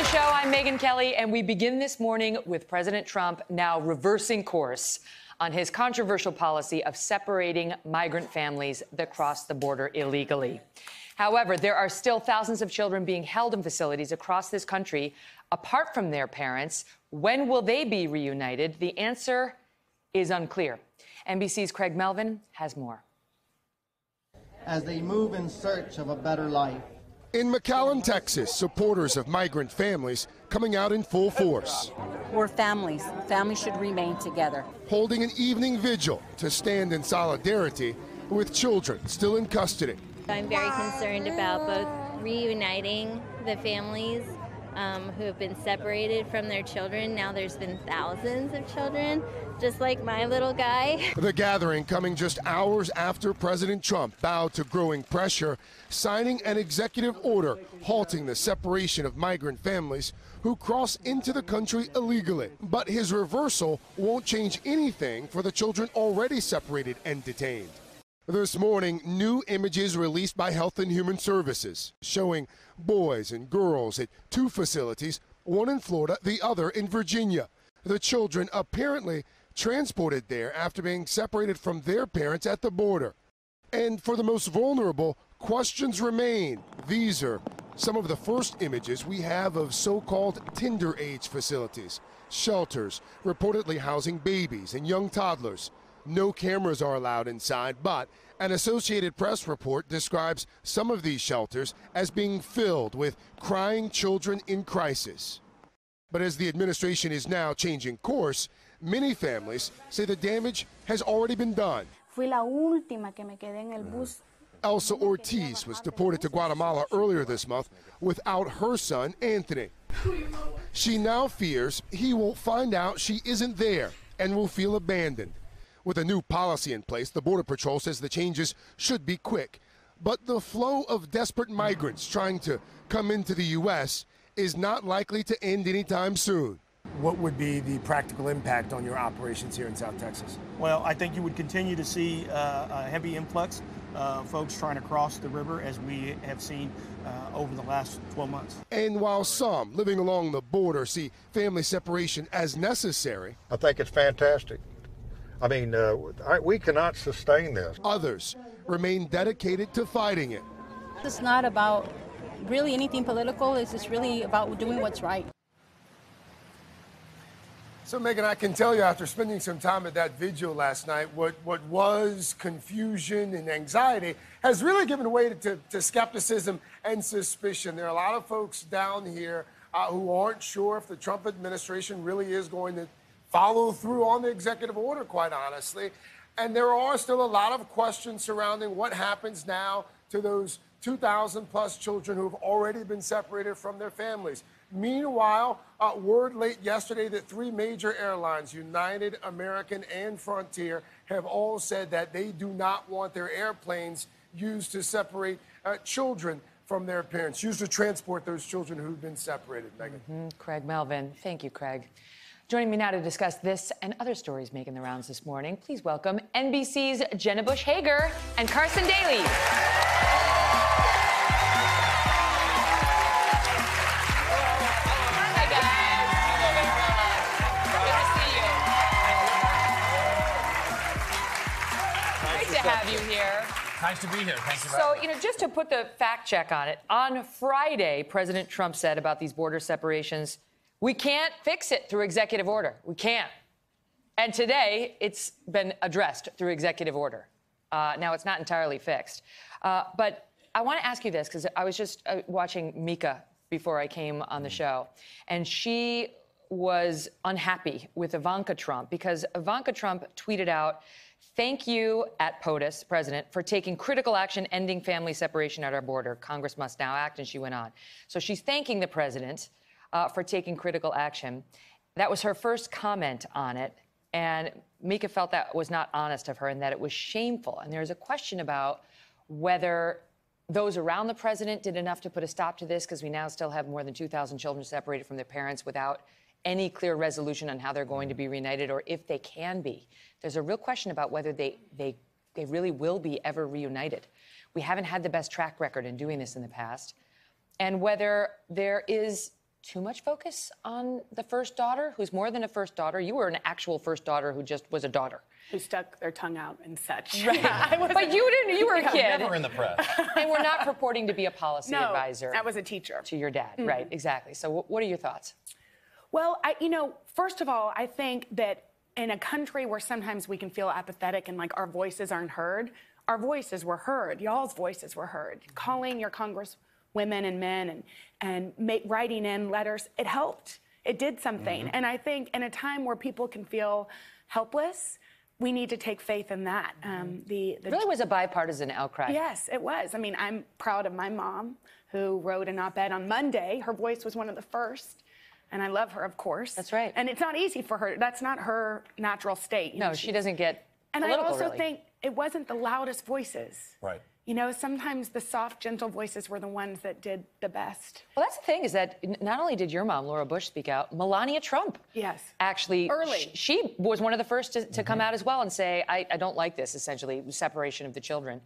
show. I'm Megyn Kelly, and we begin this morning with President Trump now reversing course on his controversial policy of separating migrant families that cross the border illegally. However, there are still thousands of children being held in facilities across this country apart from their parents. When will they be reunited? The answer is unclear. NBC's Craig Melvin has more. As they move in search of a better life. In McAllen, Texas, supporters of migrant families coming out in full force. We're families. Families should remain together. Holding an evening vigil to stand in solidarity with children still in custody. I'm very concerned about both reuniting the families who have been separated from their children. Now there's been thousands of children, just like my little guy. The gathering coming just hours after President Trump bowed to growing pressure, signing an executive order halting the separation of migrant families who cross into the country illegally. But his reversal won't change anything for the children already separated and detained. This morning, new images released by Health and Human Services showing boys and girls at two facilities, one in Florida, the other in Virginia. The children apparently transported there after being separated from their parents at the border. And for the most vulnerable, questions remain. These are some of the first images we have of so-called tender age facilities, shelters reportedly housing babies and young toddlers. No cameras are allowed inside, but an Associated Press report describes some of these shelters as being filled with crying children in crisis. But as the administration is now changing course, many families say the damage has already been done. Elsa Ortiz was deported to Guatemala earlier this month without her son, Anthony. She now fears he will find out she isn't there and will feel abandoned. With a new policy in place, the Border Patrol says the changes should be quick. But the flow of desperate migrants trying to come into the U.S. is not likely to end anytime soon. What would be the practical impact on your operations here in South Texas? Well, I think you would continue to see a heavy influx of folks trying to cross the river, as we have seen over the last 12 months. And while some living along the border see family separation as necessary, I think it's fantastic. I mean, we cannot sustain this. Others remain dedicated to fighting it. It's not about really anything political. It's just really about doing what's right. So, Megyn, I can tell you after spending some time at that vigil last night, what was confusion and anxiety has really given way to skepticism and suspicion. There are a lot of folks down here who aren't sure if the Trump administration really is going to follow through on the executive order, quite honestly. And there are still a lot of questions surrounding what happens now to those 2,000 plus children who have already been separated from their families. Meanwhile, word late yesterday that three major airlines, United, American, and Frontier, have all said that they do not want their airplanes used to separate children from their parents, used to transport those children who've been separated. Megyn. Craig Melvin. Thank you, Craig. Joining me now to discuss this and other stories making the rounds this morning, please welcome NBC's Jenna Hager and Carson Daly. Hi, guys. Good to see you. Great to have you here. Nice to be here. Thank you. So, just to put the fact check on it, on Friday, President Trump said about these border separations, we can't fix it through executive order. We can't. And today, it's been addressed through executive order. Now, it's not entirely fixed. But I want to ask you this, because I was just watching Mika before I came on the show, and she was unhappy with Ivanka Trump because Ivanka Trump tweeted out, "Thank you at POTUS, President, for taking critical action ending family separation at our border. Congress must now act," and she went on. So she's thanking the president for taking critical action. That was her first comment on it, and Mika felt that was not honest of her and that it was shameful. And there's a question about whether those around the president did enough to put a stop to this, because we now still have more than 2,000 children separated from their parents without any clear resolution on how they're going to be reunited or if they can be. There's a real question about whether they really will be ever reunited. We haven't had the best track record in doing this in the past, and whether there is too much focus on the first daughter, who's more than a first daughter? You were an actual first daughter who just was a daughter. Who stuck their tongue out and such. Right. But you didn't. You were a kid. Never in the press. And we're not purporting to be a policy advisor. I was a teacher. To your dad, right, exactly. So what are your thoughts? Well, first of all, I think that in a country where sometimes we can feel apathetic and like our voices aren't heard, our voices were heard. Y'all's voices were heard. Calling your congresswomen and men and writing in letters, it helped. It did something. And I think in a time where people can feel helpless, we need to take faith in that. It really was a bipartisan outcry. Yes, it was. I mean, I'm proud of my mom, who wrote an op-ed on Monday. Her voice was one of the first. And I love her, of course. That's right. And it's not easy for her. That's not her natural state. No, she doesn't get And political, I also really. think it wasn't the loudest voices. Right. Sometimes the soft, gentle voices were the ones that did the best. Well, that's the thing, is that not only did your mom, Laura Bush, speak out, Melania Trump. Yes. Actually, early. She was one of the first to come out as well and say, I don't like this, essentially, separation of the children.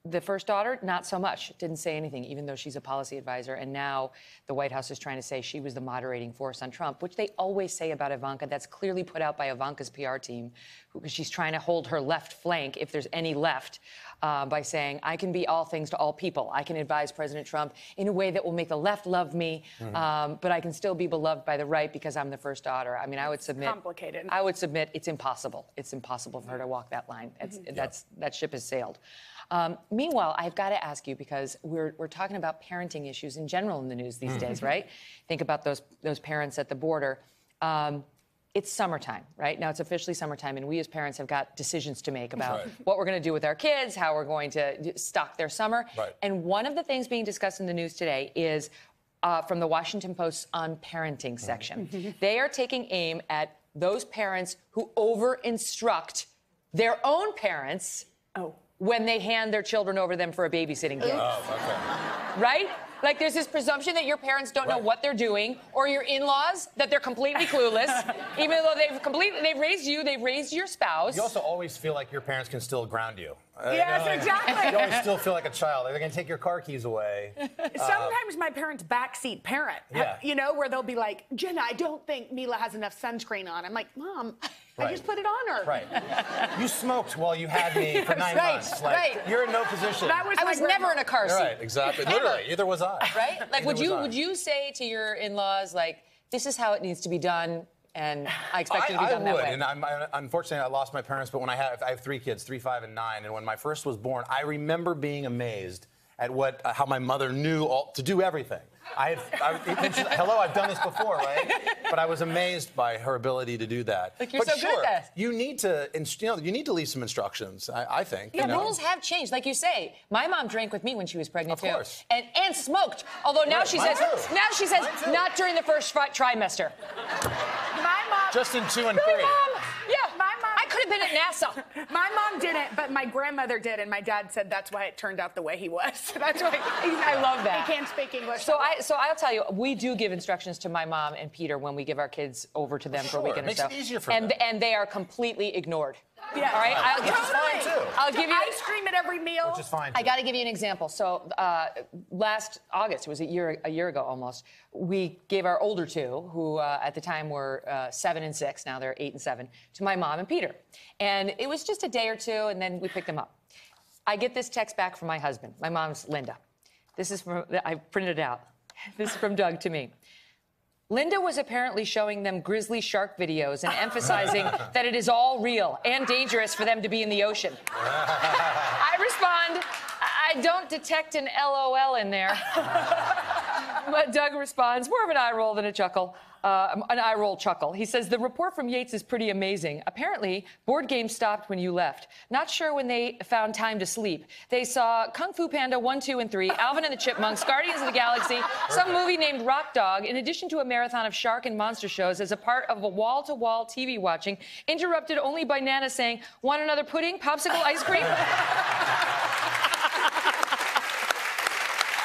The first daughter, not so much. Didn't say anything, even though she's a policy advisor. And now the White House is trying to say she was the moderating force on Trump, which they always say about Ivanka. That's clearly put out by Ivanka's PR team, because she's trying to hold her left flank, if there's any left, by saying, I can be all things to all people. I can advise President Trump in a way that will make the left love me, but I can still be beloved by the right because I'm the first daughter. I mean, I would submit... Complicated. I would submit it's impossible. It's impossible for her to walk that line. That ship has sailed. Meanwhile, I've got to ask you, because we're talking about parenting issues in general in the news these days, right? Think about those parents at the border. It's summertime, right? Now it's officially summertime, and we as parents have got decisions to make about what we're going to do with our kids, how we're going to stock their summer. Right. And one of the things being discussed in the news today is from the Washington Post's On Parenting section. They are taking aim at those parents who over-instruct their own parents when they hand their children over to them for a babysitting gig. Right? Like, there's this presumption that your parents don't know what they're doing, or your in-laws, that they're completely clueless, even though they've raised you, they've raised your spouse. You also always feel like your parents can still ground you. Yes, exactly. You always still feel like a child. They're going to take your car keys away. Sometimes my parents backseat parent, where they'll be like, Jenna, I don't think Mila has enough sunscreen on. I'm like, Mom, I just put it on her. Right. You smoked while you had me for 9 months. Like, you're in no position. I was never in a car seat. Right, exactly. Literally, either was I. Right? Like, would you say to your in-laws, like, this is how it needs to be done, and I expect it to be done that way? And unfortunately, I lost my parents, but when I have 3 kids, 3, 5, and 9, and when my first was born, I remember being amazed at how my mother knew to do everything. Hello, I've done this before, right? But I was amazed by her ability to do that. Like, you're so good at that. You need to leave some instructions, I think. Yeah, rules have changed. Like you say, my mom drank with me when she was pregnant, of course. And smoked. Although now she says, not during the first trimester. My mom... Just in 2 and 3. Really, Mom? Yeah. My mom... I could have been at NASA. My mom didn't, but my grandmother did, and my dad said that's why it turned out the way he was. That's why I love that. He can't speak English. So I'll tell you, we do give instructions to my mom and Peter when we give our kids over to them for a weekend or so. It makes it easier for them. And they are completely ignored. Yeah. All right? I'll give you ice cream at every meal. Which is fine, too. I got to give you an example. So last August, it was a year ago almost, we gave our older two, who at the time were 7 and 6, now they're 8 and 7, to my mom and Peter. And it was just a day or two, and then we picked them up. I get this text back from my husband. My mom's Linda. This is from, I printed it out. This is from Doug to me. Linda was apparently showing them grizzly shark videos and emphasizing that it is all real and dangerous for them to be in the ocean. I respond, I don't detect an LOL in there. But Doug responds, more of an eye roll than a chuckle. An eye roll chuckle. He says, the report from Yates is pretty amazing. Apparently, board games stopped when you left. Not sure when they found time to sleep. They saw Kung Fu Panda 1, 2, and 3, Alvin and the Chipmunks, Guardians of the Galaxy, some movie named Rock Dog, in addition to a marathon of shark and monster shows as a part of a wall-to-wall TV watching, interrupted only by Nana saying, want another pudding, popsicle, ice cream?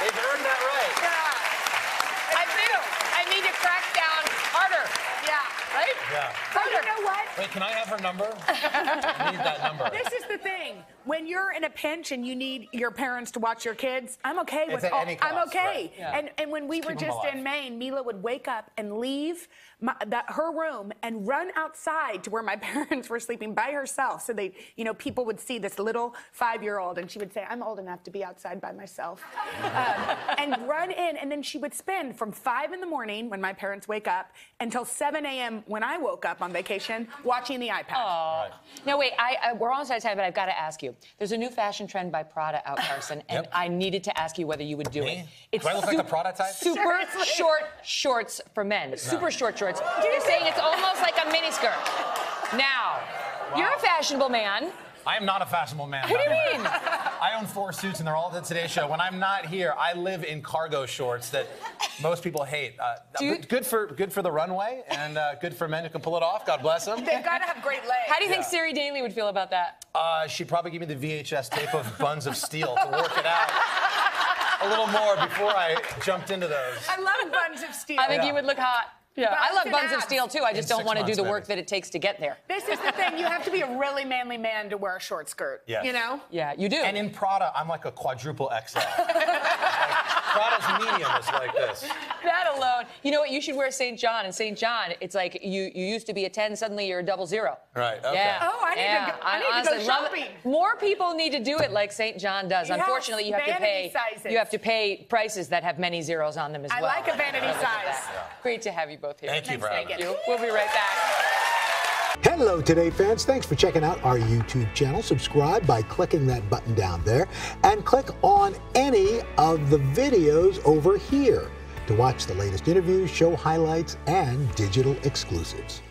They've earned that right. Yeah. I do. I need to crack down harder. Yeah. Right? Yeah. But you know what? Wait, can I have her number? I need that number. This is the thing. thing. When you're in a pinch and you need your parents to watch your kids, I'm okay with all. I'm okay. Right. Yeah. And when we were just in Maine, Mila would wake up and leave her room and run outside to where my parents were sleeping by herself. So they, people would see this little 5-year-old, and she would say, "I'm old enough to be outside by myself," and run in. And then she would spend from 5 in the morning when my parents wake up until 7 a.m. when I woke up on vacation watching the iPad. Oh. Now wait, we're almost out of time, but I've got to ask you. There's a new fashion trend by Prada out, Carson, and I needed to ask you whether you would do it. Do I look like the Prada type? Super short shorts for men. Super short shorts. You're saying it's almost like a miniskirt. Now, you're a fashionable man. I am not a fashionable man. What do you mean? I own 4 suits, and they're all at the Today Show. When I'm not here, I live in cargo shorts that most people hate. Good for the runway, and good for men who can pull it off. God bless them. They've got to have great legs. How do you think Siri Daly would feel about that? She'd probably give me the VHS tape of Buns of Steel to work it out a little more before I jumped into those. I love Buns of Steel. I think you would look hot. Yeah, I love Buns of abs. Steel, too. I just don't want to do the work that it takes to get there. This is the thing. You have to be a really manly man to wear a short skirt. Yes. Yeah, you do. And in Prada, I'm like a quadruple XL. Prada's medium is like this. That alone. You know what? You should wear St. John. And St. John, it's like you used to be a 10, suddenly you're a 00. Right, okay. Yeah. Oh, I need to go shopping. More people need to do it like St. John does. Yes, Unfortunately, you have to pay prices that have many zeros on them as well. I like a vanity size. Great to have you both here. Thank you for having me. We'll be right back. Hello, Today fans. Thanks for checking out our YouTube channel. Subscribe by clicking that button down there and click on any of the videos over here to watch the latest interviews, show highlights, and digital exclusives.